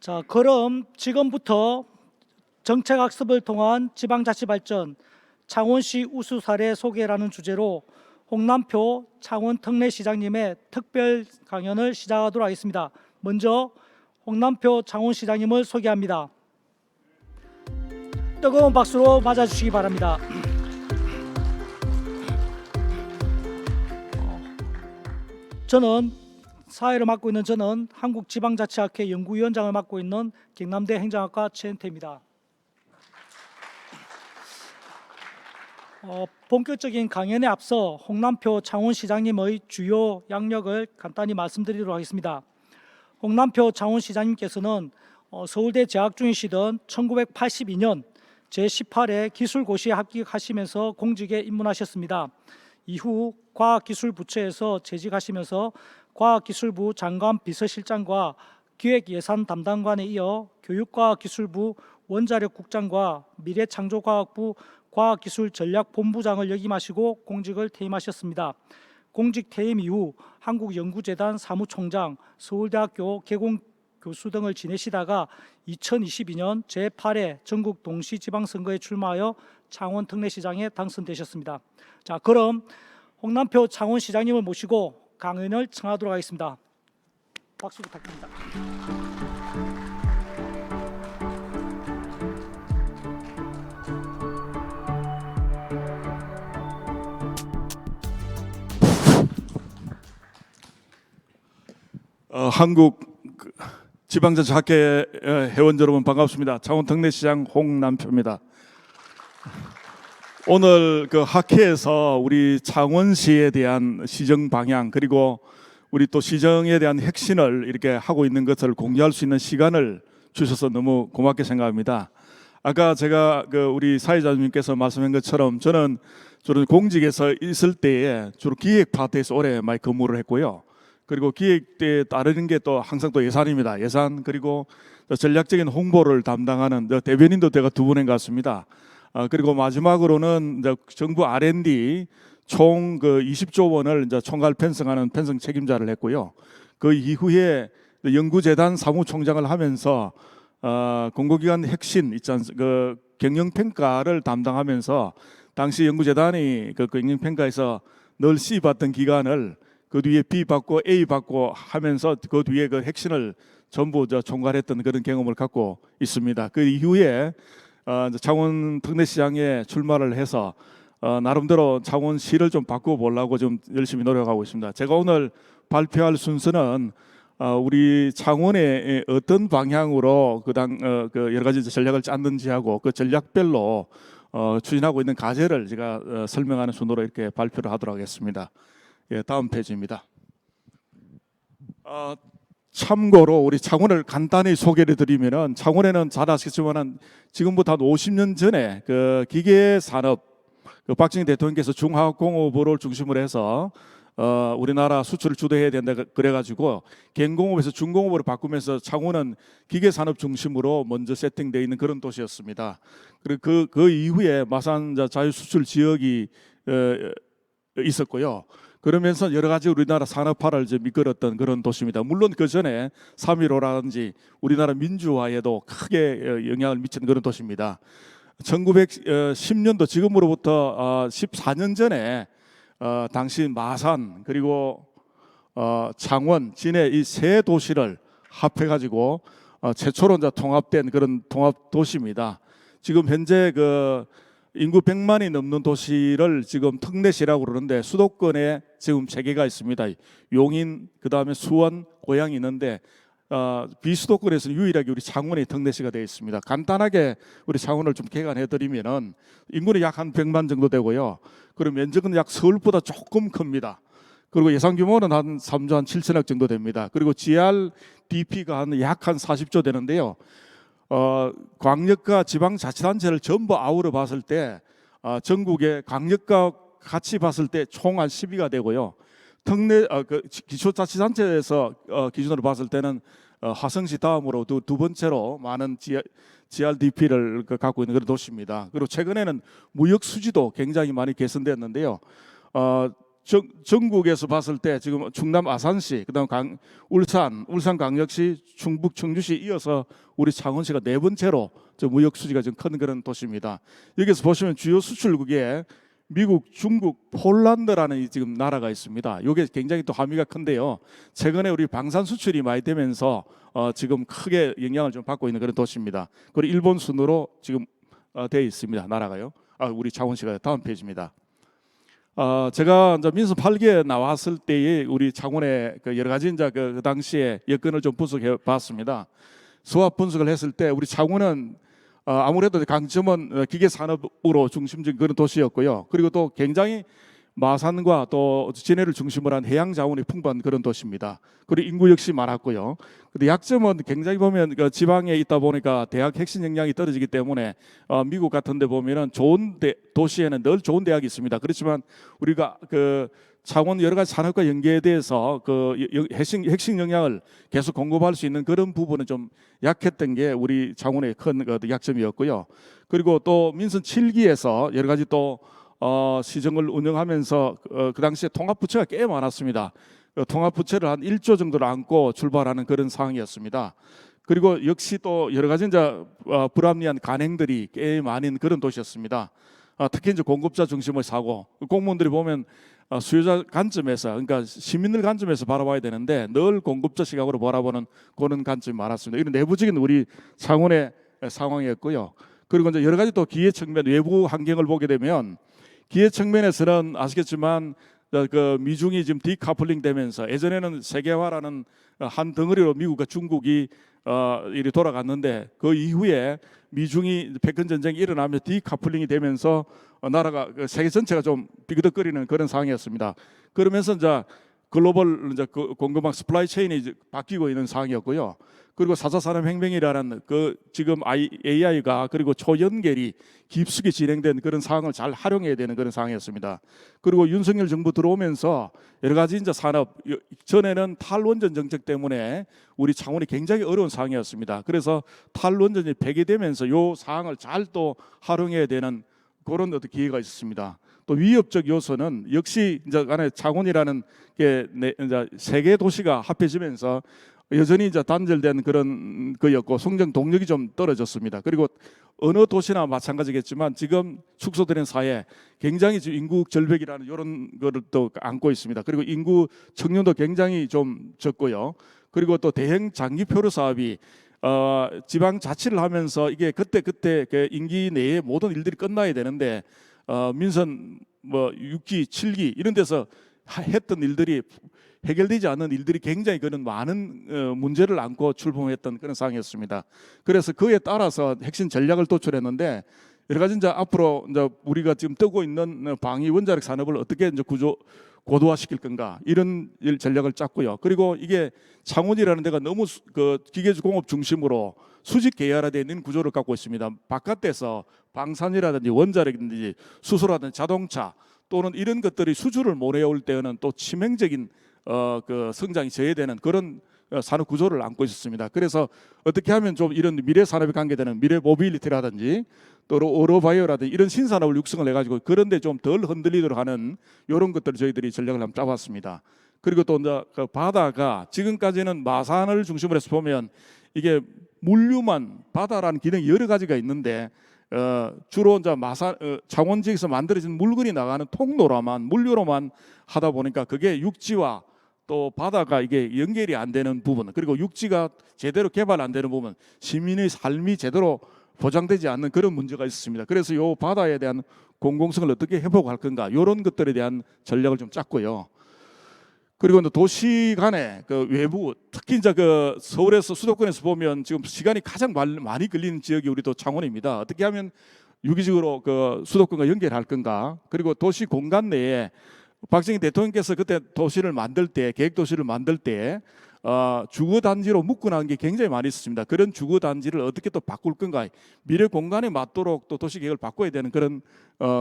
자, 그럼 지금부터 정책학습을 통한 지방자치발전 창원시 우수 사례 소개라는 주제로 홍남표 창원 특례시장님의 특별 강연을 시작하도록 하겠습니다. 먼저 홍남표 창원시장님을 소개합니다. 뜨거운 박수로 맞아주시기 바랍니다. 저는 사회를 맡고 있는 한국지방자치학회 연구위원장을 맡고 있는 경남대 행정학과 최은태입니다. 본격적인 강연에 앞서 홍남표 창원시장님의 주요 양력을 간단히 말씀드리도록 하겠습니다. 홍남표 창원시장님께서는 서울대 재학 중이시던 1982년 제18회 기술고시에 합격하시면서 공직에 입문하셨습니다. 이후 과학기술부처에서 재직하시면서 과학기술부 장관 비서실장과 기획예산 담당관에 이어 교육과학기술부 원자력국장과 미래창조과학부 과학기술전략본부장을 역임하시고 공직을 퇴임하셨습니다. 공직 퇴임 이후 한국연구재단 사무총장, 서울대학교 개공교수 등을 지내시다가 2022년 제8회 전국 동시지방선거에 출마하여 창원 특례시장에 당선되셨습니다. 자, 그럼 홍남표 창원시장님을 모시고 강연을 청하도록 하겠습니다. 박수 부탁드립니다. 한국 지방자치학회 회원 여러분 반갑습니다. 창원 특례시장 홍남표입니다. 오늘 그 학회에서 우리 창원시에 대한 시정 방향 그리고 우리 또 시정에 대한 혁신을 이렇게 하고 있는 것을 공유할 수 있는 시간을 주셔서 너무 고맙게 생각합니다. 아까 제가 우리 사회자님께서 말씀한 것처럼 저는 주로 공직에서 있을 때에 주로 기획 파트에서 오래 많이 근무를 했고요. 그리고 기획에 따르는 게 또 항상 또 예산입니다. 예산 그리고 전략적인 홍보를 담당하는 대변인도 제가 2번 해갔습니다. 그리고 마지막으로는 정부 R&D 총 20조 원을 이제 총괄 편성하는 편성 책임자를 했고요. 그 이후에 연구재단 사무총장을 하면서 공공기관 혁신 경영평가를 담당하면서 당시 연구재단이 그 경영평가에서 늘 C 받던 기관을 그 뒤에 B 받고 A 받고 하면서 그 뒤에 그 혁신을 전부 총괄했던 그런 경험을 갖고 있습니다. 그 이후에 창원 특례시장에 출마를 해서 나름대로 창원시를 좀 바꿔보려고 좀 열심히 노력하고 있습니다. 제가 오늘 발표할 순서는 우리 창원에 어떤 방향으로 여러 가지 전략을 짰는지 하고 그 전략별로 추진하고 있는 과제를 제가 설명하는 순으로 이렇게 발표를 하도록 하겠습니다. 예, 다음 페이지입니다. 참고로 우리 창원을 간단히 소개를 드리면은 창원에는 잘 아시겠지만은 지금부터 한 50년 전에 그 기계 산업 박정희 대통령께서 중화공업을 중심으로 해서 우리나라 수출을 주도해야 된다 그래가지고 경공업에서 중공업으로 바꾸면서 창원은 기계 산업 중심으로 먼저 세팅되어 있는 그런 도시였습니다. 그리고 그 이후에 마산 자유수출 지역이 있었고요. 그러면서 여러 가지 우리나라 산업화를 이끌었던 그런 도시입니다. 물론 그 전에 3.15라든지 우리나라 민주화에도 크게 영향을 미친 그런 도시입니다. 1910년도 지금으로부터 14년 전에 당시 마산 그리고 창원, 진해 이 세 도시를 합해가지고 최초로 이제 통합된 그런 통합 도시입니다. 지금 현재 인구 100만이 넘는 도시를 지금 특례시라고 그러는데 수도권에 지금 3개가 있습니다. 용인, 그 다음에 수원, 고양이 있는데 비수도권에서는 유일하게 우리 창원이 특례시가 되어 있습니다. 간단하게 우리 창원을 좀 개관해드리면은 인구는 약 한 100만 정도 되고요. 그리고 면적은 약 서울보다 조금 큽니다. 그리고 예산 규모는 한 3조 한 7천억 정도 됩니다. 그리고 GRDP가 약 한 40조 되는데요. 광역과 지방자치단체를 전부 아우러 봤을 때 전국의 광역과 같이 봤을 때 총 한 10위가 되고요. 기초자치단체에서 기준으로 봤을 때는 화성시 다음으로 두 번째로 많은 GRDP를 갖고 있는 그런 도시입니다. 그리고 최근에는 무역 수지도 굉장히 많이 개선됐는데요. 전국에서 봤을 때 지금 충남 아산시, 그다음 울산광역시, 충북 청주시 이어서 우리 창원시가 네 번째로 무역 수지가 좀 큰 그런 도시입니다. 여기서 보시면 주요 수출국에 미국, 중국, 폴란드라는 지금 나라가 있습니다. 이게 굉장히 또 함의가 큰데요. 최근에 우리 방산 수출이 많이 되면서 지금 크게 영향을 좀 받고 있는 그런 도시입니다. 그리고 일본 순으로 지금 되어 있습니다. 나라가요. 우리 창원시가 다음 페이지입니다. 제가 이제 민선 8기에 나왔을 때에 우리 창원의 그 여러 가지 이제 그 당시에 여건을 좀 분석해 봤습니다. 수합 분석을 했을 때 우리 창원은 아무래도 강점은 기계 산업으로 중심적인 그런 도시였고요. 그리고 또 굉장히 마산과 또 진해를 중심으로 한 해양 자원이 풍부한 그런 도시입니다. 그리고 인구 역시 많았고요. 근데 약점은 굉장히 보면 그 지방에 있다 보니까 대학 핵심 역량이 떨어지기 때문에 미국 같은 데 보면은 좋은 도시에는 늘 좋은 대학이 있습니다. 그렇지만 우리가 그 창원 여러 가지 산업과 연계돼서 그 핵심 역량을 계속 공급할 수 있는 그런 부분은 좀 약했던 게 우리 창원의 큰 약점이었고요. 그리고 또 민선 7기에서 여러 가지 또 시정을 운영하면서 그 당시에 통합부처가 꽤 많았습니다. 통합부처를 한 1조 정도를 안고 출발하는 그런 상황이었습니다. 그리고 역시 또 여러 가지 이제 불합리한 간행들이 꽤 많은 그런 도시였습니다. 특히 이제 공급자 중심의 사고, 공무원들이 보면 수요자 관점에서, 그러니까 시민들 관점에서 바라봐야 되는데 늘 공급자 시각으로 바라보는 그런 관점이 많았습니다. 이런 내부적인 우리 창원의 상황이었고요. 그리고 이제 여러 가지 또 기회 측면, 외부 환경을 보게 되면 기회 측면에서는 아시겠지만 그 미중이 지금 디카플링 되면서 예전에는 세계화라는 한 덩어리로 미국과 중국이 이리 돌아갔는데 그 이후에 미중이 백년 전쟁이 일어나면서 디카플링이 되면서 나라가 세계 전체가 좀 비그덕거리는 그런 상황이었습니다. 그러면서 이제 글로벌 이제 공급망 스플라이 체인이 이제 바뀌고 있는 상황이었고요. 그리고 4차 산업혁명이라는 그 지금 AI가 그리고 초연결이 깊숙이 진행된 그런 상황을 잘 활용해야 되는 그런 상황이었습니다. 그리고 윤석열 정부 들어오면서 여러 가지 이제 산업, 전에는 탈원전 정책 때문에 우리 창원이 굉장히 어려운 상황이었습니다. 그래서 탈원전이 폐기되면서 이 상황을 잘 또 활용해야 되는 그런 어떤 기회가 있었습니다. 또 위협적 요소는 역시 이제 안에 창원이라는 게 이제 세계 도시가 합해지면서 여전히 이제 단절된 그런 거였고 성장 동력이 좀 떨어졌습니다. 그리고 어느 도시나 마찬가지겠지만 지금 축소되는 사회 굉장히 지금 인구 절벽이라는 이런 거를 또 안고 있습니다. 그리고 인구 청년도 굉장히 좀 적고요. 그리고 또 대형 장기 표류 사업이 지방 자치를 하면서 이게 그때 그 임기 내에 모든 일들이 끝나야 되는데 민선 뭐 6기, 7기 이런 데서 했던 일들이 해결되지 않은 일들이 굉장히 그런 많은 문제를 안고 출범했던 그런 상황이었습니다. 그래서 그에 따라서 핵심 전략을 도출했는데 여러 가지 이제 앞으로 이제 우리가 지금 뜨고 있는 방위 원자력 산업을 어떻게 이제 고도화시킬 건가 이런 전략을 짰고요. 그리고 이게 창원이라는 데가 너무 그 기계주 공업 중심으로 수직 계열화되어 있는 구조를 갖고 있습니다. 바깥에서 방산이라든지 원자력이든지 수소라든지 자동차 또는 이런 것들이 수주를 몰아올 때는 또 치명적인 그 성장이 저해되는 그런 산업 구조를 안고 있었습니다. 그래서 어떻게 하면 좀 이런 미래 산업에 관계되는 미래 모빌리티라든지 또 어로바이오라든지 이런 신산업을 육성을 해가지고 그런데 좀 덜 흔들리도록 하는 이런 것들을 저희들이 전략을 한번 짜봤습니다. 그리고 또 이제 그 바다가 지금까지는 마산을 중심으로 해서 보면 이게 물류만 바다라는 기능이 여러 가지가 있는데 주로 이제 창원 지역에서 만들어진 물건이 나가는 통로로만 물류로만 하다 보니까 그게 육지와 또 바다가 이게 연결이 안 되는 부분 그리고 육지가 제대로 개발 안 되는 부분 시민의 삶이 제대로 보장되지 않는 그런 문제가 있었습니다. 그래서 요 바다에 대한 공공성을 어떻게 회복할 건가 이런 것들에 대한 전략을 좀 짰고요. 그리고 도시 간의 그 외부 특히 이제 그 서울에서 수도권에서 보면 지금 시간이 가장 많이 걸리는 지역이 우리 또 창원입니다. 어떻게 하면 유기적으로 그 수도권과 연결할 건가? 그리고 도시 공간 내에 박정희 대통령께서 그때 도시를 만들 때 계획 도시를 만들 때 주거 단지로 묶어놓은 게 굉장히 많이 있었습니다. 그런 주거 단지를 어떻게 또 바꿀 건가? 미래 공간에 맞도록 또 도시 계획을 바꿔야 되는 그런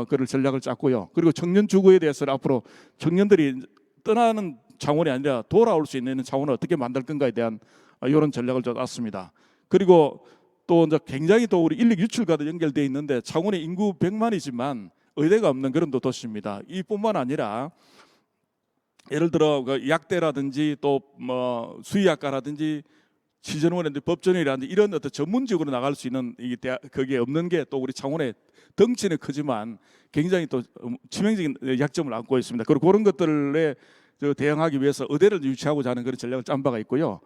그런 전략을 짰고요. 그리고 청년 주거에 대해서는 앞으로 청년들이 떠나는 창원이 아니라 돌아올 수 있는 창원을 어떻게 만들 건가에 대한 이런 전략을 짰습니다. 그리고 또 이제 굉장히 또 우리 인력 유출과도 연결되어 있는데 창원의 인구 100만이지만 의대가 없는 그런 도시입니다. 이뿐만 아니라 예를 들어 그 약대라든지 또 뭐 수의학과라든지 시전원이라든지 법전이라든지 이런 어떤 전문직으로 나갈 수 있는 이 거기에 없는 게 또 우리 창원의 덩치는 크지만 굉장히 또 치명적인 약점을 안고 있습니다. 그리고 그런 것들에 대응하기 위해서 의대를 유치하고자 하는 그런 전략을 짠 바가 있고요.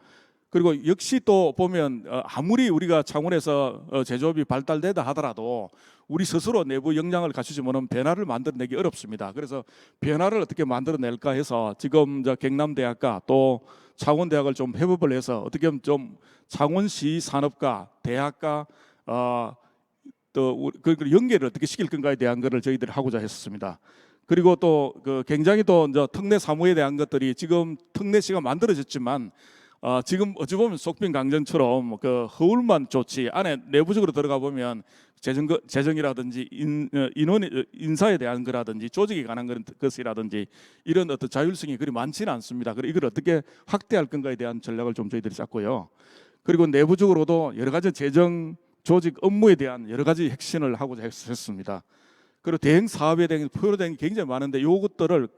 그리고 역시 또 보면 아무리 우리가 창원에서 제조업이 발달되다 하더라도 우리 스스로 내부 역량을 갖추지 못하면 변화를 만들어내기 어렵습니다. 그래서 변화를 어떻게 만들어낼까 해서 지금 경남대학과 또 창원대학을 좀 협업을 해서 어떻게 하면 좀 창원시 산업과 대학과 또 그 연계를 어떻게 시킬 건가에 대한 것을 저희들이 하고자 했었습니다. 그리고 또 그 굉장히 또 이제 특례 사무에 대한 것들이 지금 특례시가 만들어졌지만 지금 어찌 보면 속빈강정처럼 그 허울만 좋지 안에 내부적으로 들어가 보면 재정이라든지 인사에 대한 거라든지 조직에 관한 그런 것이라든지 이런 어떤 자율성이 그리 많지는 않습니다. 그리고 이걸 어떻게 확대할 건가에 대한 전략을 좀 저희들이 짰고요. 그리고 내부적으로도 여러 가지 재정 조직 업무에 대한 여러 가지 혁신을 하고자 했습니다. 그리고 대행 사업에 대한 포괄된 게 굉장히 많은데 이것들을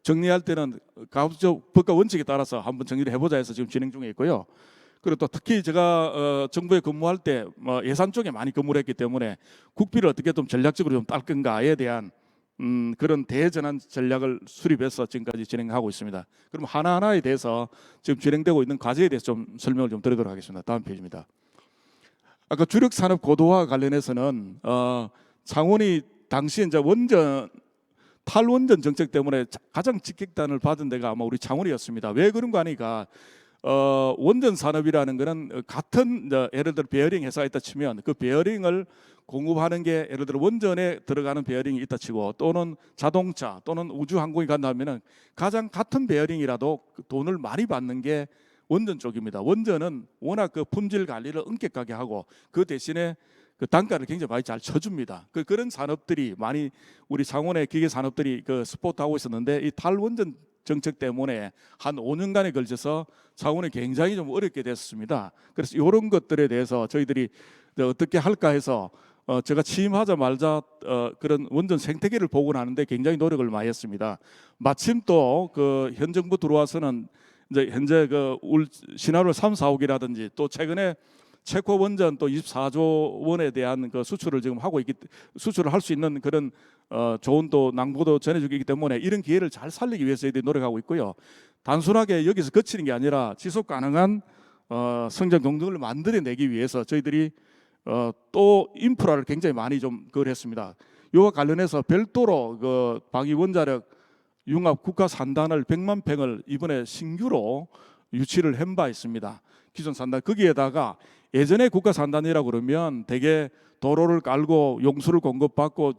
정리할 때는 가급적 법과 원칙에 따라서 한번 정리를 해보자 해서 지금 진행 중에 있고요. 그리고 또 특히 제가 정부에 근무할 때 예산 쪽에 많이 근무를 했기 때문에 국비를 어떻게 좀 전략적으로 좀 딸 건가에 대한 그런 대전환 전략을 수립해서 지금까지 진행하고 있습니다. 그럼 하나하나에 대해서 지금 진행되고 있는 과제에 대해서 좀 설명을 좀 드리도록 하겠습니다. 다음 페이지입니다. 아까 주력 산업 고도화 관련해서는 창원이 당시 이제 탈원전 정책 때문에 가장 직격탄을 받은 데가 아마 우리 창원이었습니다. 왜 그런 거 아니까 원전 산업이라는 거는 같은 예를 들어 베어링 회사가 있다 치면 그 베어링을 공급하는 게 예를 들어 원전에 들어가는 베어링이 있다 치고 또는 자동차 또는 우주항공이 간다면은 가장 같은 베어링이라도 돈을 많이 받는 게 원전 쪽입니다. 원전은 워낙 그 품질 관리를 엄격하게 하고 그 대신에 그 단가를 굉장히 많이 잘 쳐줍니다. 그런 산업들이 많이 우리 창원의 기계 산업들이 그 스포트하고 있었는데 이 탈원전 정책 때문에 한 5년간에 걸쳐서 창원이 굉장히 좀 어렵게 됐습니다. 그래서 이런 것들에 대해서 저희들이 어떻게 할까 해서 제가 취임하자마자 그런 원전 생태계를 복원하는데 굉장히 노력을 많이 했습니다. 마침 또 그 현 정부 들어와서는 이제 현재 그 신화로 3, 4억이라든지 또 최근에 체코 원전 또 24조 원에 대한 그 수출을 지금 하고 수출을 할 수 있는 그런 좋은 또 낭보도 전해주기 때문에 이런 기회를 잘 살리기 위해서 저희들이 노력하고 있고요. 단순하게 여기서 그치는 게 아니라 지속 가능한 성장 동력을 만들어내기 위해서 저희들이 또 인프라를 굉장히 많이 좀 그걸 했습니다. 이와 관련해서 별도로 그 방위 원자력 융합 국가 산단을 100만 평을 이번에 신규로 유치를 한 바 있습니다. 기존 산단 거기에다가 예전에 국가 산단이라고 그러면 대개 도로를 깔고 용수를 공급받고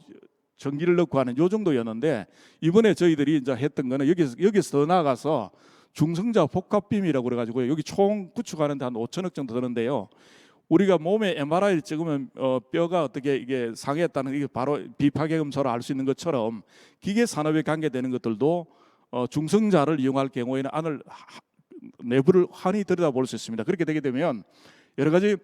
전기를 넣고 하는 요 정도였는데 이번에 저희들이 이제 했던 거는 여기서 더 나아가서 중성자 복합빔이라고 그래가지고 여기 총 구축하는데 한 5천억 정도 드는데요. 우리가 몸에 MRI를 찍으면 뼈가 어떻게 이게 상했다는 이게 바로 비파괴 검사로 알 수 있는 것처럼 기계 산업에 관계되는 것들도 중성자를 이용할 경우에는 안을 내부를 환히 들여다볼 수 있습니다. 그렇게 되게 되면 여러 가지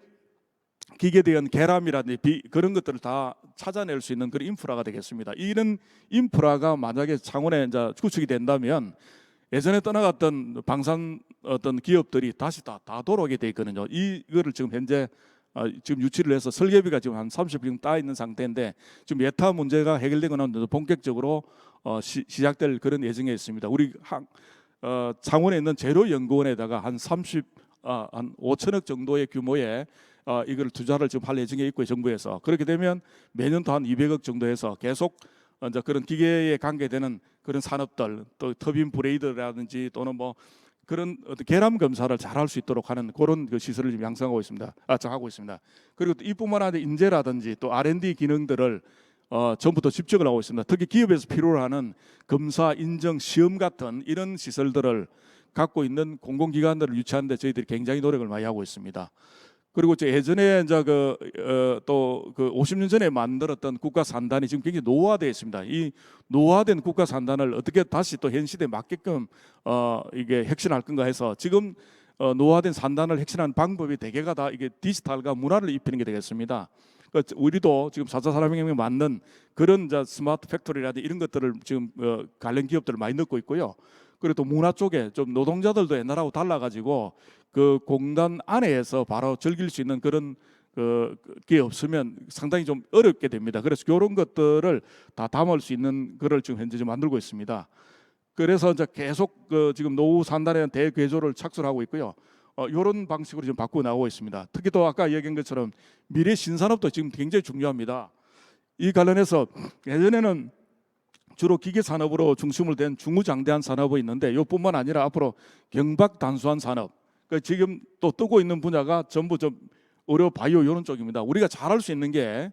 기계에 대한 결함이라든지 그런 것들을 다 찾아낼 수 있는 그런 인프라가 되겠습니다. 이런 인프라가 만약에 창원에 이제 구축이 된다면 예전에 떠나갔던 방산 어떤 기업들이 다시 다 돌아오게 돼 있거든요. 이거를 지금 현재 지금 유치를 해서 설계비가 지금 한 30% 따 있는 상태인데 지금 예타 문제가 해결되거나 본격적으로 시작될 그런 예정에 있습니다. 우리 창원에 있는 재료연구원에다가 한 5천억 정도의 규모의 이걸 투자를 지금 할 예정에 있고요. 정부에서 그렇게 되면 매년 또 한 200억 정도 해서 계속 이제 그런 기계에 관계되는 그런 산업들 또 터빈 브레이드라든지 또는 뭐 그런 어떤 결함 검사를 잘 할 수 있도록 하는 그런 그 시설을 지금 양성하고 있습니다. 하고 있습니다. 그리고 또 이뿐만 아니라 인재라든지 또 R&D 기능들을 전부 더 집중을 하고 있습니다. 특히 기업에서 필요로 하는 검사, 인정, 시험 같은 이런 시설들을 갖고 있는 공공기관들을 유치하는 데 저희들이 굉장히 노력을 많이 하고 있습니다. 그리고 예전에 이제 또 50년 전에 만들었던 국가 산단이 지금 굉장히 노후화되어 있습니다. 이 노후화된 국가 산단을 어떻게 다시 또 현 시대에 맞게끔 이게 혁신할 건가 해서 지금 노후화된 산단을 혁신하는 방법이 대개가 다 이게 디지털과 문화를 입히는 게 되겠습니다. 우리도 지금 4차 산업혁명에 맞는 그런 스마트 팩토리라든지 이런 것들을 지금 관련 기업들을 많이 넣고 있고요. 그리고 또 문화 쪽에 좀 노동자들도 옛날하고 달라가지고 그 공단 안에서 바로 즐길 수 있는 그런 게 없으면 상당히 좀 어렵게 됩니다. 그래서 그런 것들을 다 담을 수 있는 거를 지금 현재 좀 만들고 있습니다. 그래서 이제 계속 지금 노후 산단에 대궤조를 착수를 하고 있고요. 이런 방식으로 지금 바꾸어 나오고 있습니다. 특히 또 아까 얘기한 것처럼 미래 신산업도 지금 굉장히 중요합니다. 이 관련해서 예전에는 주로 기계 산업으로 중심을 댄 중후장대한 산업이 있는데 이뿐만 아니라 앞으로 경박 단수한 산업, 지금 또 뜨고 있는 분야가 전부 좀 의료 바이오 이런 쪽입니다. 우리가 잘할 수 있는 게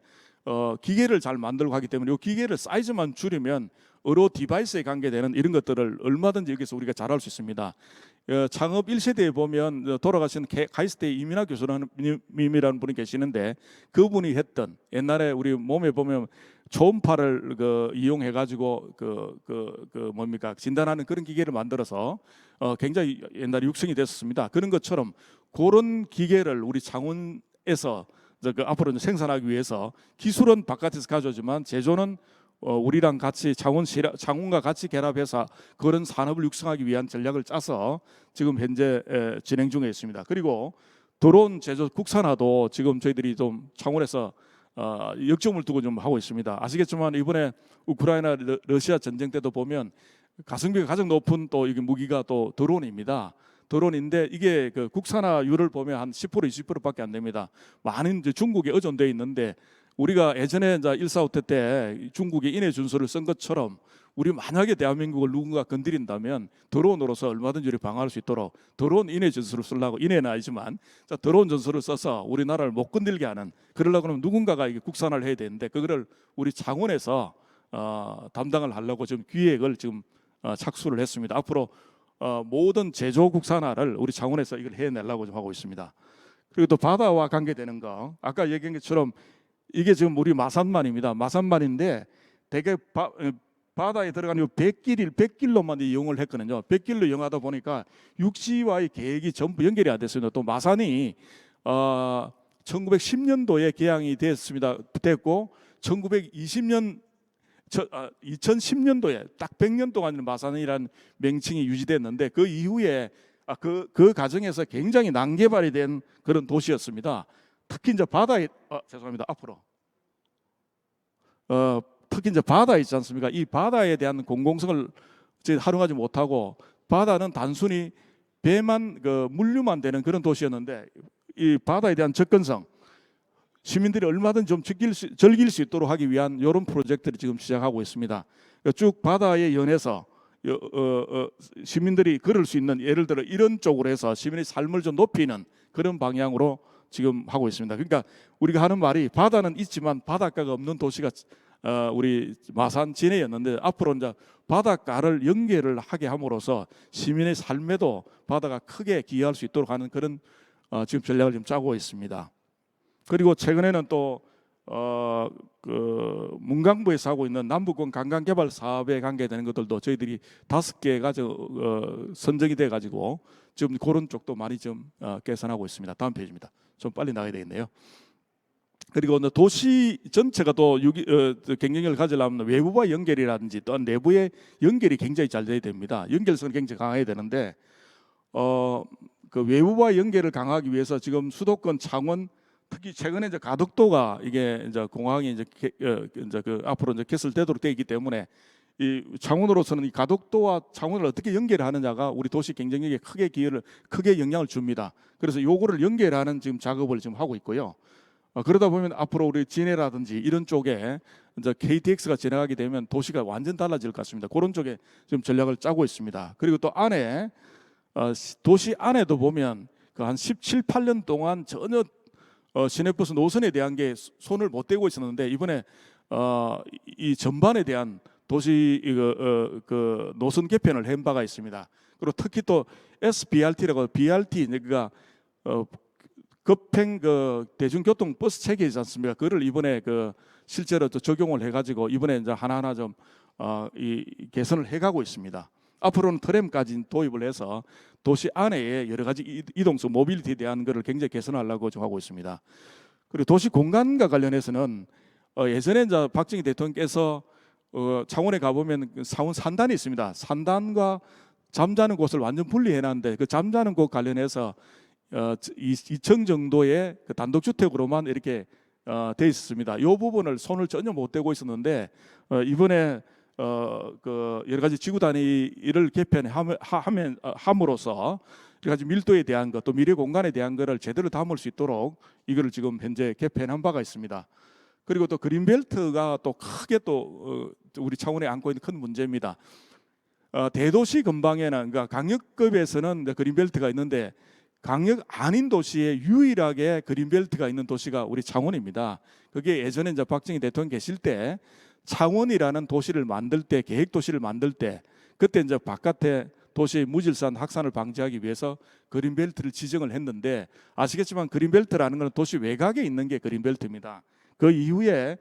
기계를 잘 만들고 하기 때문에 이 기계를 사이즈만 줄이면 의료 디바이스에 관계되는 이런 것들을 얼마든지 여기서 우리가 잘할 수 있습니다. 창업 1세대에 보면 돌아가신 가이스트 이민하 교수라는 분이 계시는데 그분이 했던 옛날에 우리 몸에 보면 초음파를 이용해 가지고 뭡니까 진단하는 그런 기계를 만들어서 굉장히 옛날에 육성이 됐었습니다. 그런 것처럼 그런 기계를 우리 창원에서 앞으로 생산하기 위해서 기술은 바깥에서 가져오지만 제조는 우리랑 같이 창원과 같이 결합해서 그런 산업을 육성하기 위한 전략을 짜서 지금 현재 진행 중에 있습니다. 그리고 드론 제조 국산화도 지금 저희들이 좀 창원에서 역점을 두고 좀 하고 있습니다. 아시겠지만 이번에 우크라이나 러시아 전쟁 때도 보면 가성비가 가장 높은 또 이게 무기가 또 드론입니다. 드론인데 이게 그 국산화율을 보면 한 10% 20%밖에 안 됩니다. 많은 이제 중국에 의존돼 있는데 우리가 예전에 이제 145태 때 중국이 인해 준수를 쓴 것처럼 우리 만약에 대한민국을 누군가 건드린다면 드론으로서 얼마든지 우리 방어할 수 있도록 드론 인해 전술을 쓰려고 인해는 아니지만 드론 전술을 써서 우리나라를 못 건들게 하는 그러려고 하면 누군가가 이게 국산화를 해야 되는데 그거를 우리 창원에서 담당을 하려고 지금 기획을 지금 착수를 했습니다. 앞으로 모든 제조 국산화를 우리 창원에서 이걸 해내려고 좀 하고 있습니다. 그리고 또 바다와 관계되는 거 아까 얘기한 것처럼 이게 지금 우리 마산만입니다. 마산만인데 대개 바다에 들어가는 100길로만 이용을 했거든요. 100길로 이용하다 보니까 육지와의 계획이 전부 연결이 안 됐습니다. 또 마산이 1910년도에 개항이 됐고 2010년도에 딱 100년 동안 마산이라는 명칭이 유지됐는데 그 이후에 그 과정에서 굉장히 난개발이 된 그런 도시였습니다. 특히 이제 바다에 죄송합니다. 앞으로 특히 이제 바다 있지 않습니까? 이 바다에 대한 공공성을 활용하지 못하고 바다는 단순히 배만 물류만 되는 그런 도시였는데 이 바다에 대한 접근성 시민들이 얼마든 좀 즐길 수 있도록 하기 위한 이런 프로젝트를 지금 시작하고 있습니다. 쭉 바다에 연해서 시민들이 걸을 수 있는 예를 들어 이런 쪽으로 해서 시민의 삶을 좀 높이는 그런 방향으로 지금 하고 있습니다. 그러니까 우리가 하는 말이 바다는 있지만 바닷가가 없는 도시가 우리 마산 진해였는데 앞으로 이제 바닷가를 연결을 하게 함으로써 시민의 삶에도 바다가 크게 기여할 수 있도록 하는 그런 지금 전략을 지금 짜고 있습니다. 그리고 최근에는 또 문광부에서 하고 있는 남북권 관광개발 사업에 관계되는 것들도 저희들이 5개가 선정이 돼 가지고 지금 그런 쪽도 많이 좀 개선하고 있습니다. 다음 페이지입니다. 좀 빨리 나가야 되겠네요. 그리고 도시 전체가 또 경쟁력을 가지려면 외부와 연결이라든지 또한 내부의 연결이 굉장히 잘 돼야 됩니다. 연결성이 굉장히 강해야 되는데 그 외부와 연결을 강화하기 위해서 지금 수도권 창원 특히 최근에 이제 가덕도가 이게 이제 공항이 이제 앞으로 이제 개설되도록 되어 있기 때문에 이 창원으로서는 이 가덕도와 창원을 어떻게 연결하느냐가 우리 도시 경쟁력에 크게 영향을 줍니다. 그래서 요거를 연결하는 지금 작업을 지금 하고 있고요. 그러다 보면 앞으로 우리 진해라든지 이런 쪽에 이제 KTX가 지나가게 되면 도시가 완전 달라질 것 같습니다. 그런 쪽에 지금 전략을 짜고 있습니다. 그리고 또 안에 도시 안에도 보면 한 17, 18년 동안 전혀 시내버스 노선에 대한 게 손을 못 대고 있었는데 이번에 이 전반에 대한 도시 그 노선 개편을 한 바가 있습니다. 그리고 특히 또 SBRT라고 BRT 그가 급행 대중교통 버스 체계이지 않습니까? 그거를 이번에 실제로 적용을 해가지고 이번에 이제 하나하나 좀 이 개선을 해가고 있습니다. 앞으로는 트램까지 도입을 해서 도시 안에 여러 가지 이동성 모빌리티에 대한 것을 굉장히 개선하려고 좀 하고 있습니다. 그리고 도시 공간과 관련해서는 예전에 이제 박정희 대통령께서 창원에 가보면 창원 산단이 있습니다. 산단과 잠자는 곳을 완전 분리해놨는데 그 잠자는 곳 관련해서 2층 정도의 그 단독주택으로만 이렇게 돼 있었습니다. 이 부분을 손을 전혀 못 대고 있었는데 이번에 그 여러 가지 지구 단위를 개편함으로써 여러 가지 밀도에 대한 것, 또 미래 공간에 대한 것을 제대로 담을 수 있도록 이거를 지금 현재 개편한 바가 있습니다. 그리고 또 그린벨트가 또 크게 또 우리 창원에 안고 있는 큰 문제입니다. 대도시 근방에는 그러니까 강역급에서는 그린벨트가 있는데 강역 아닌 도시에 유일하게 그린벨트가 있는 도시가 우리 창원입니다. 그게 예전에 이제 박정희 대통령 계실 때 창원이라는 도시를 만들 때, 계획 도시를 만들 때 그때 이제 바깥에 도시의 무질서한 확산을 방지하기 위해서 그린벨트를 지정을 했는데, 아시겠지만 그린벨트라는 것은 도시 외곽에 있는 게 그린벨트입니다. 그 이후에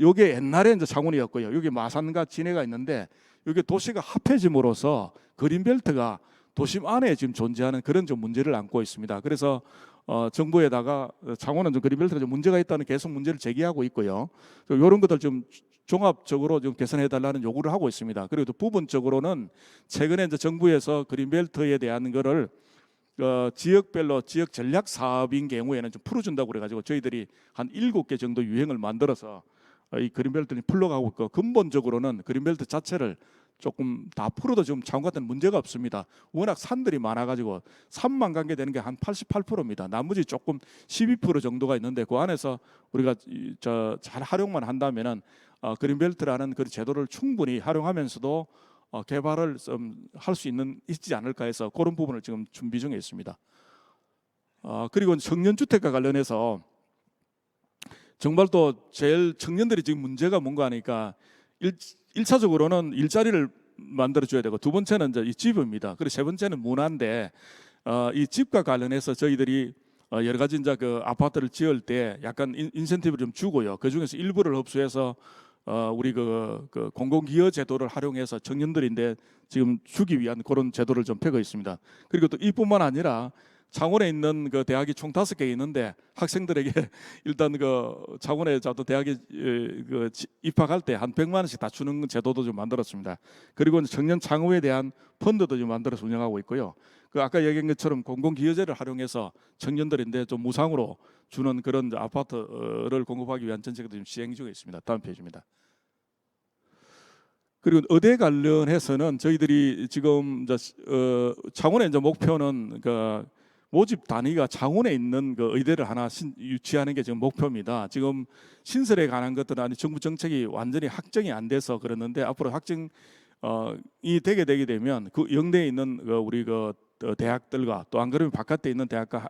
요게 옛날에 이제 창원이었고요. 여기 마산과 진해가 있는데 여기 도시가 합해짐으로써 그린벨트가 도심 안에 지금 존재하는 그런 좀 문제를 안고 있습니다. 그래서 정부에다가 창원은 좀 그린벨트가 좀 문제가 있다는 계속 문제를 제기하고 있고요. 이런 것들 좀 종합적으로 좀 개선해달라는 요구를 하고 있습니다. 그리고 또 부분적으로는 최근에 이제 정부에서 그린벨트에 대한 거를 지역별로 지역 전략 사업인 경우에는 좀 풀어준다고 그래가지고 저희들이 한 7개 정도 유행을 만들어서 이 그린벨트를 풀러가고 있고, 근본적으로는 그린벨트 자체를 조금 다 풀어도 지금 창원 같은 문제가 없습니다. 워낙 산들이 많아가지고 산만 관계 되는 게 한 88%입니다. 나머지 조금 12% 정도가 있는데 그 안에서 우리가 잘 활용만 한다면은 그린벨트라는 그 제도를 충분히 활용하면서도 개발을 할 수 있지 않을까 해서 그런 부분을 지금 준비 중에 있습니다. 그리고 청년주택과 관련해서 정말 또 제일 청년들이 지금 문제가 뭔가 하니까 1차적으로는 일자리를 만들어줘야 되고, 두 번째는 이제 이 집입니다. 그리고 세 번째는 문화인데 이 집과 관련해서 저희들이 여러 가지 이제 그 아파트를 지을 때 약간 인센티브를 좀 주고요. 그 중에서 일부를 흡수해서 우리 그 공공기여 제도를 활용해서 청년들인데 지금 주기 위한 그런 제도를 좀 펴고 있습니다. 그리고 또 이뿐만 아니라 창원에 있는 그 대학이 총 5개 있는데 학생들에게 일단 그 창원에 또 대학에 입학할 때 한 100만 원씩 다 주는 제도도 좀 만들었습니다. 그리고 청년 창업에 대한 펀드도 좀 만들어서 운영하고 있고요. 그 아까 얘기한 것처럼 공공기여제를 활용해서 청년들인데 좀 무상으로 주는 그런 아파트를 공급하기 위한 정책도 지금 시행 중에 있습니다. 다음 페이지입니다. 그리고 의대 관련해서는 저희들이 지금 창원의 이제 목표는 그 모집 단위가 창원에 있는 그 의대를 하나 유치하는 게 지금 목표입니다. 지금 신설에 관한 것들은 아니 정부 정책이 완전히 확정이 안 돼서 그러는데 앞으로 확정이 되게 되면 그 영내에 있는 우리 대학들과 또 안 그러면 바깥에 있는 대학과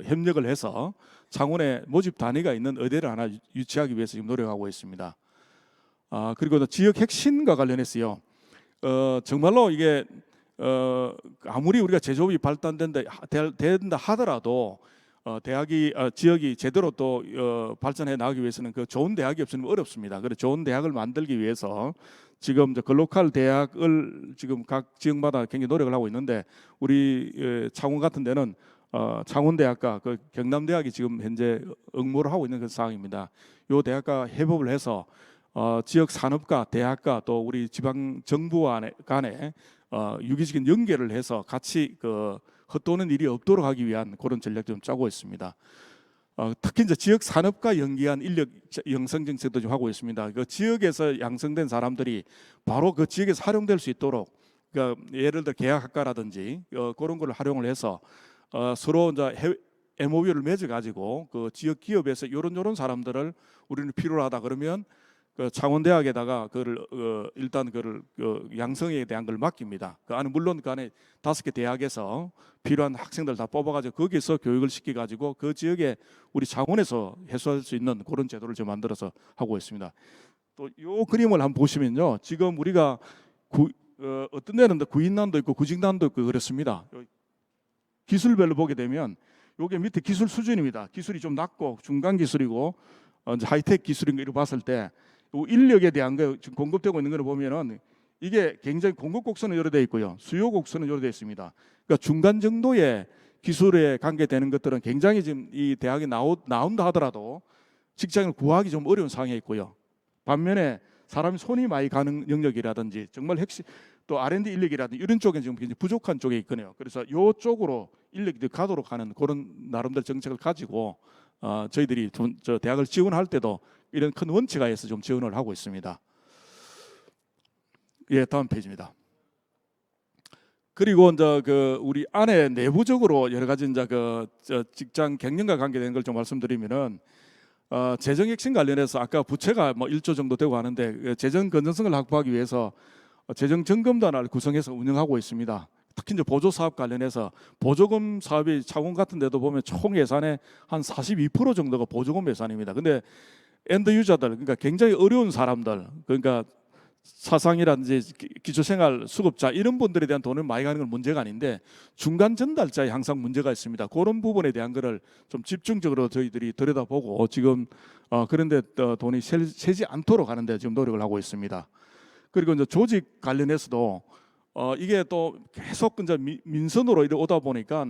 협력을 해서 창원에 모집 단위가 있는 의대를 하나 유치하기 위해서 지금 노력하고 있습니다. 그리고 또 지역 혁신과 관련해서요. 정말로 이게 아무리 우리가 제조업이 발달된다 하더라도 대학이 지역이 제대로 또 발전해 나가기 위해서는 그 좋은 대학이 없으면 어렵습니다. 그래서 좋은 대학을 만들기 위해서 지금 글로컬 대학을 지금 각 지역마다 굉장히 노력을 하고 있는데, 우리 창원 같은 데는 창원대학과 그 경남대학이 지금 현재 응모를 하고 있는 그 상황입니다. 이 대학과 협업을 해서 지역 산업과 대학과 또 우리 지방 정부 간에 유기적인 연계를 해서 같이 헛도는 일이 없도록 하기 위한 그런 전략 좀 짜고 있습니다. 특히 이제 지역 산업과 연계한 인력 양성 정책도 좀 하고 있습니다. 그 지역에서 양성된 사람들이 바로 그 지역에서 활용될 수 있도록, 그러니까 예를 들어 계약학과라든지 그런 걸 활용을 해서 서로 이제 MOU를 맺어 가지고 그 지역 기업에서 이런 사람들을 우리는 필요하다 그러면 그 창원대학에다가 일단 양성에 대한 걸 맡깁니다. 그 안에 물론 그 안에 5개 대학에서 필요한 학생들 다 뽑아가지고 거기서 교육을 시켜가지고 그 지역에 우리 창원에서 해소할 수 있는 그런 제도를 좀 만들어서 하고 있습니다. 또 이 그림을 한번 보시면요, 지금 우리가 어떤 데는 구인난도 있고 구직난도 있고 그렇습니다. 기술별로 보게 되면 요게 밑에 기술 수준입니다. 기술이 좀 낮고 중간 기술이고 하이텍 기술인 거 이렇게 봤을 때 인력에 대한 거 지금 공급되고 있는 걸 보면은 이게 굉장히 공급 곡선은 여러 돼 있고요, 수요 곡선은 여러 돼 있습니다. 그러니까 중간 정도의 기술에 관계되는 것들은 굉장히 지금 이 대학에 나온다 하더라도 직장을 구하기 좀 어려운 상황에 있고요. 반면에 사람이 손이 많이 가는 영역이라든지 정말 핵심 또 R&D 인력이라든지 이런 쪽에 지금 굉장히 부족한 쪽에 있거든요. 그래서 이 쪽으로 인력이 더 가도록 하는 그런 나름대로 정책을 가지고 저희들이 저 대학을 지원할 때도 이런 큰 원칙하에서 좀 지원을 하고 있습니다. 예, 다음 페이지입니다. 그리고 이제 그 우리 안에 내부적으로 여러 가지 이제 저 직장 경영과 관계된 걸 좀 말씀드리면은 재정 핵심 관련해서 아까 부채가 뭐 1조 정도 되고 하는데 재정 건전성을 확보하기 위해서 재정 점검단을 구성해서 운영하고 있습니다. 특히 이제 보조 사업 관련해서 보조금 사업이 차원 같은 데도 보면 총 예산의 한 42% 정도가 보조금 예산입니다. 근데 엔드 유저들, 그러니까 굉장히 어려운 사람들, 그러니까 사상이라든지 기초생활 수급자 이런 분들에 대한 돈을 많이 가는 건 문제가 아닌데 중간 전달자에 항상 문제가 있습니다. 그런 부분에 대한 거를 좀 집중적으로 저희들이 들여다보고 지금 그런데 돈이 새지 않도록 하는데 지금 노력을 하고 있습니다. 그리고 이제 조직 관련해서도 이게 또 계속 이제 민선으로 이렇게 오다 보니까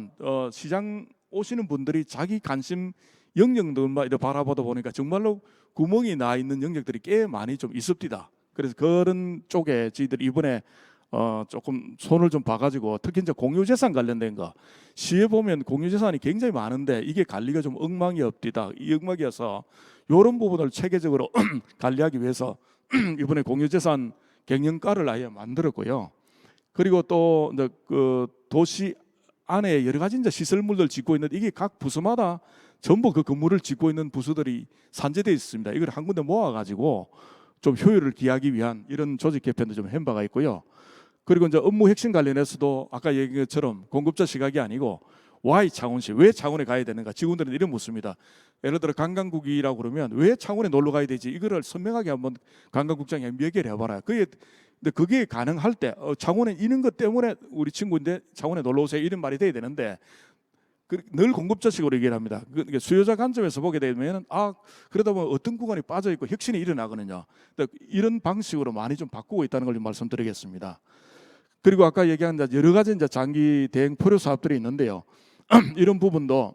시장 오시는 분들이 자기 관심 영역들만 이렇게 바라보다 보니까 정말로 구멍이 나 있는 영역들이 꽤 많이 좀 있습니다. 그래서 그런 쪽에 저희들이 이번에 조금 손을 좀 봐가지고 특히 이제 공유재산 관련된 거 시에 보면 공유재산이 굉장히 많은데 이게 관리가 좀 엉망이 없디다. 이 엉망이어서 이런 부분을 체계적으로 관리하기 위해서 이번에 공유재산 경영과를 아예 만들었고요. 그리고 또 이제 그 도시 안에 여러 가지 이제 시설물들 짓고 있는 이게 각 부서마다 전부 그 건물을 짓고 있는 부서들이 산재되어 있습니다. 이걸 한 군데 모아가지고 좀 효율을 기하기 위한 이런 조직 개편도 좀 한 바가 있고요. 그리고 이제 업무 핵심 관련해서도 아까 얘기한 것처럼 공급자 시각이 아니고 why 창원시, 왜 창원에 가야 되는가? 직원들은 이런 묻습니다. 예를 들어 관광국이라고 그러면 왜 창원에 놀러 가야 되지? 이거를 선명하게 한번 관광국장이 얘기를 해봐라. 근데 그게 가능할 때 창원에 이런 것 때문에 우리 친구인데 창원에 놀러 오세요 이런 말이 돼야 되는데 늘 공급자식으로 얘기를 합니다. 수요자 관점에서 보게 되면 그러다 보면 어떤 구간이 빠져 있고 혁신이 일어나거든요. 이런 방식으로 많이 좀 바꾸고 있다는 걸 좀 말씀드리겠습니다. 그리고 아까 얘기한 여러 가지 이제 장기 대행 포료 사업들이 있는데요. 이런 부분도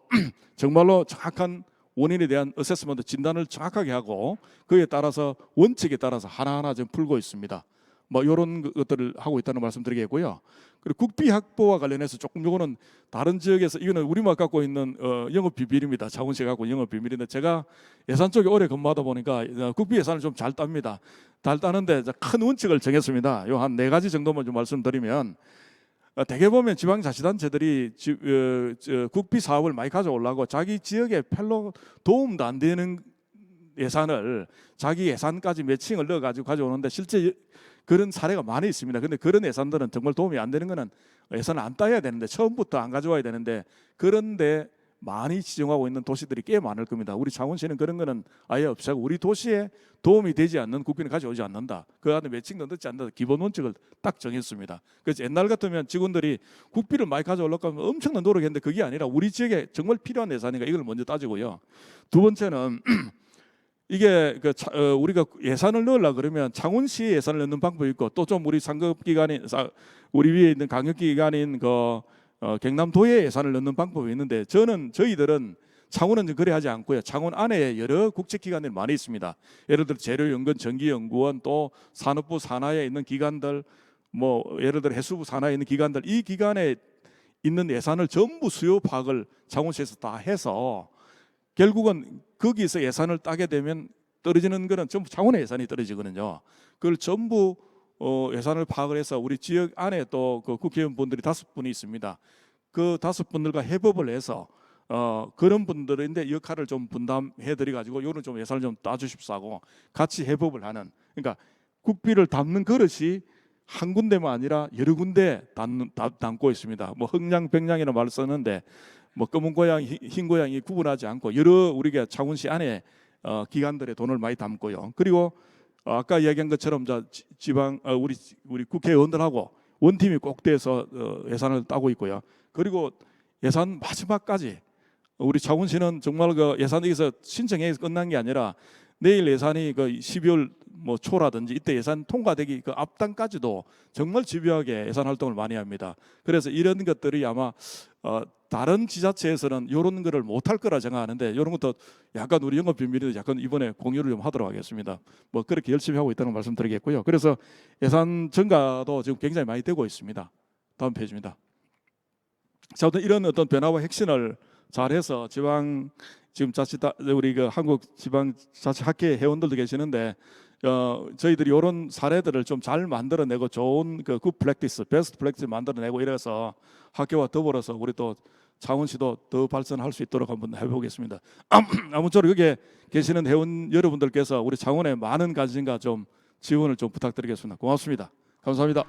정말로 정확한 원인에 대한 어세스먼트 진단을 정확하게 하고 그에 따라서 원칙에 따라서 하나하나 좀 풀고 있습니다. 뭐 이런 것들을 하고 있다는 말씀드리겠고요. 그리고 국비 확보와 관련해서 조금 이거는 다른 지역에서 이거는 우리만 갖고 있는 영업 비밀입니다. 창원시가 갖고 영업 비밀인데 제가 예산 쪽에 오래 근무하다 보니까 국비 예산을 좀 잘 땁니다. 잘 따는데 큰 원칙을 정했습니다. 요 한 4가지 정도만 좀 말씀드리면 대개 보면 지방자치단체들이 국비 사업을 많이 가져오려고 자기 지역에 별로 도움도 안 되는 예산을 자기 예산까지 매칭을 넣어가지고 가져오는데 실제 그런 사례가 많이 있습니다. 근데 그런 예산들은 정말 도움이 안 되는 거는 예산을 안 따야 되는데 처음부터 안 가져와야 되는데 그런데 많이 지정하고 있는 도시들이 꽤 많을 겁니다. 우리 창원시는 그런 거는 아예 없애고 우리 도시에 도움이 되지 않는 국비는 가져오지 않는다. 그 안에 매칭도 넣지 않는다. 기본 원칙을 딱 정했습니다. 그래서 옛날 같으면 직원들이 국비를 많이 가져오려고 하면 엄청난 노력했는데 그게 아니라 우리 지역에 정말 필요한 예산이니까 이걸 먼저 따지고요. 두 번째는 이게 우리가 예산을 넣으려 그러면 창원시에 예산을 넣는 방법이 있고 또 좀 우리 상급기관인 우리 위에 있는 강력기관인 경남도에 예산을 넣는 방법이 있는데 저희들은 창원은 그래 하지 않고요. 창원 안에 여러 국책기관들이 많이 있습니다. 예를 들어 재료연구원, 전기연구원, 또 산업부 산하에 있는 기관들, 뭐 예를 들어 해수부 산하에 있는 기관들, 이 기관에 있는 예산을 전부 수요 파악을 창원시에서 다 해서 결국은 거기서 예산을 따게 되면 떨어지는 거는 전부 창원의 예산이 떨어지거든요. 그걸 전부 예산을 파악을 해서 우리 지역 안에 또 그 국회의원분들이 5분이 있습니다. 그 5분들과 협업을 해서 그런 분들인데 역할을 좀 분담해드려 가지고 요런 좀 예산을 좀 따주십사고 같이 협업을 하는, 그러니까 국비를 담는 그릇이 한 군데만 아니라 여러 군데 담고 있습니다. 뭐 흑량, 백량이라는 말을 썼는데 뭐 검은 고양, 흰 고양이 구분하지 않고 여러 우리가 창원시 안에 기관들의 돈을 많이 담고요. 그리고 아까 이야기한 것처럼 지방 우리 국회의원들하고 원팀이 꼭 돼서 예산을 따고 있고요. 그리고 예산 마지막까지 우리 창원시는 정말 그 예산 여기서 신청해서 끝난 게 아니라 내일 예산이 그 12월 뭐 초라든지 이때 예산 통과되기 그 앞단까지도 정말 집요하게 예산 활동을 많이 합니다. 그래서 이런 것들이 아마 다른 지자체에서는 이런 거를 못할 거라 생각하는데 이런 것도 약간 우리 영업 비밀인데 약간 이번에 공유를 좀 하도록 하겠습니다. 뭐 그렇게 열심히 하고 있다는 말씀드리겠고요. 그래서 예산 증가도 지금 굉장히 많이 되고 있습니다. 다음 페이지입니다. 자, 이런 어떤 변화와 혁신을 잘해서 지방 지금 우리 그 한국 지방자치학회 회원들도 계시는데 저희들이 이런 사례들을 좀 잘 만들어내고 좋은 굿 프랙티스, 베스트 프랙티스 만들어내고 이래서 학교와 더불어서 우리 또 창원시도 더 발전할 수 있도록 한번 해보겠습니다. 아무쪼록 여기 계시는 회원 여러분들께서 우리 창원에 많은 관심과 좀 지원을 좀 부탁드리겠습니다. 고맙습니다. 감사합니다.